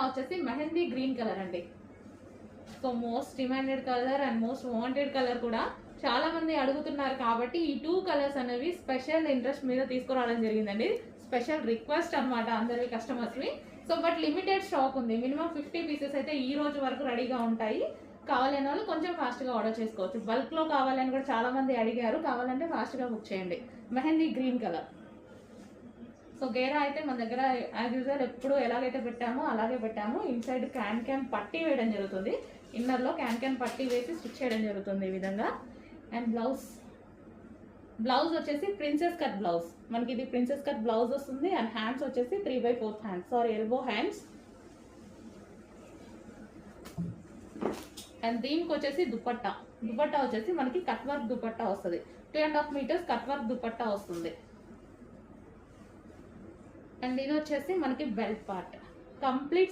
వచ్చేసి mehndi green colour అండి. So most demanded colour and most wanted colour కూడా చాలా మంది అడుగుతున్నారు కాబట్టి ఈ 2 కలర్స్ అనేవి స్పెషల్ ఇంట్రెస్ట్ మీద తీసుకురావడం జరిగిందండి. స్పెషల్ రిక్వెస్ట్ అనమాట అందరి కస్టమర్స్ని. సో బట్ లిమిటెడ్ స్టాక్ ఉంది. మినిమం 50 పీసెస్ అయితే ఈ రోజు వరకు రెడీగా ఉంటాయి. కావాలనే వాళ్ళు కొంచెం ఫాస్ట్గా ఆర్డర్ చేసుకోవచ్చు. బల్క్లో కావాలని కూడా చాలా మంది అడిగారు. కావాలంటే ఫాస్ట్గా బుక్ చేయండి. Mehndi green colour. సో గేరా అయితే మన దగ్గర యాజ్ యూజువల్ ఎప్పుడు ఎలాగైతే పెట్టామో అలాగే పెట్టాము. ఇన్సైడ్ క్యాన్ పట్టీ వేయడం జరుగుతుంది. ఇన్నర్లో క్యాన్ పట్టీ వేసి స్టిచ్ చేయడం జరుగుతుంది ఈ విధంగా. అండ్ బ్లౌజ్ వచ్చేసి ప్రిన్సెస్ కట్ బ్లౌజ్. మనకి ఇది ప్రిన్సెస్ కట్ బ్లౌజ్ వస్తుంది. అండ్ హ్యాండ్స్ వచ్చేసి 3/4 hands, sorry elbow hands. And దీనికి వచ్చేసి దుపట్టా వచ్చేసి మనకి కట్ వర్క్ దుపట్టా వస్తుంది. 2.5 మీటర్స్ కట్ వర్క్ దుపట్టా వస్తుంది. అండ్ ఇది వచ్చేసి మనకి బెల్ట్ పార్ట్ కంప్లీట్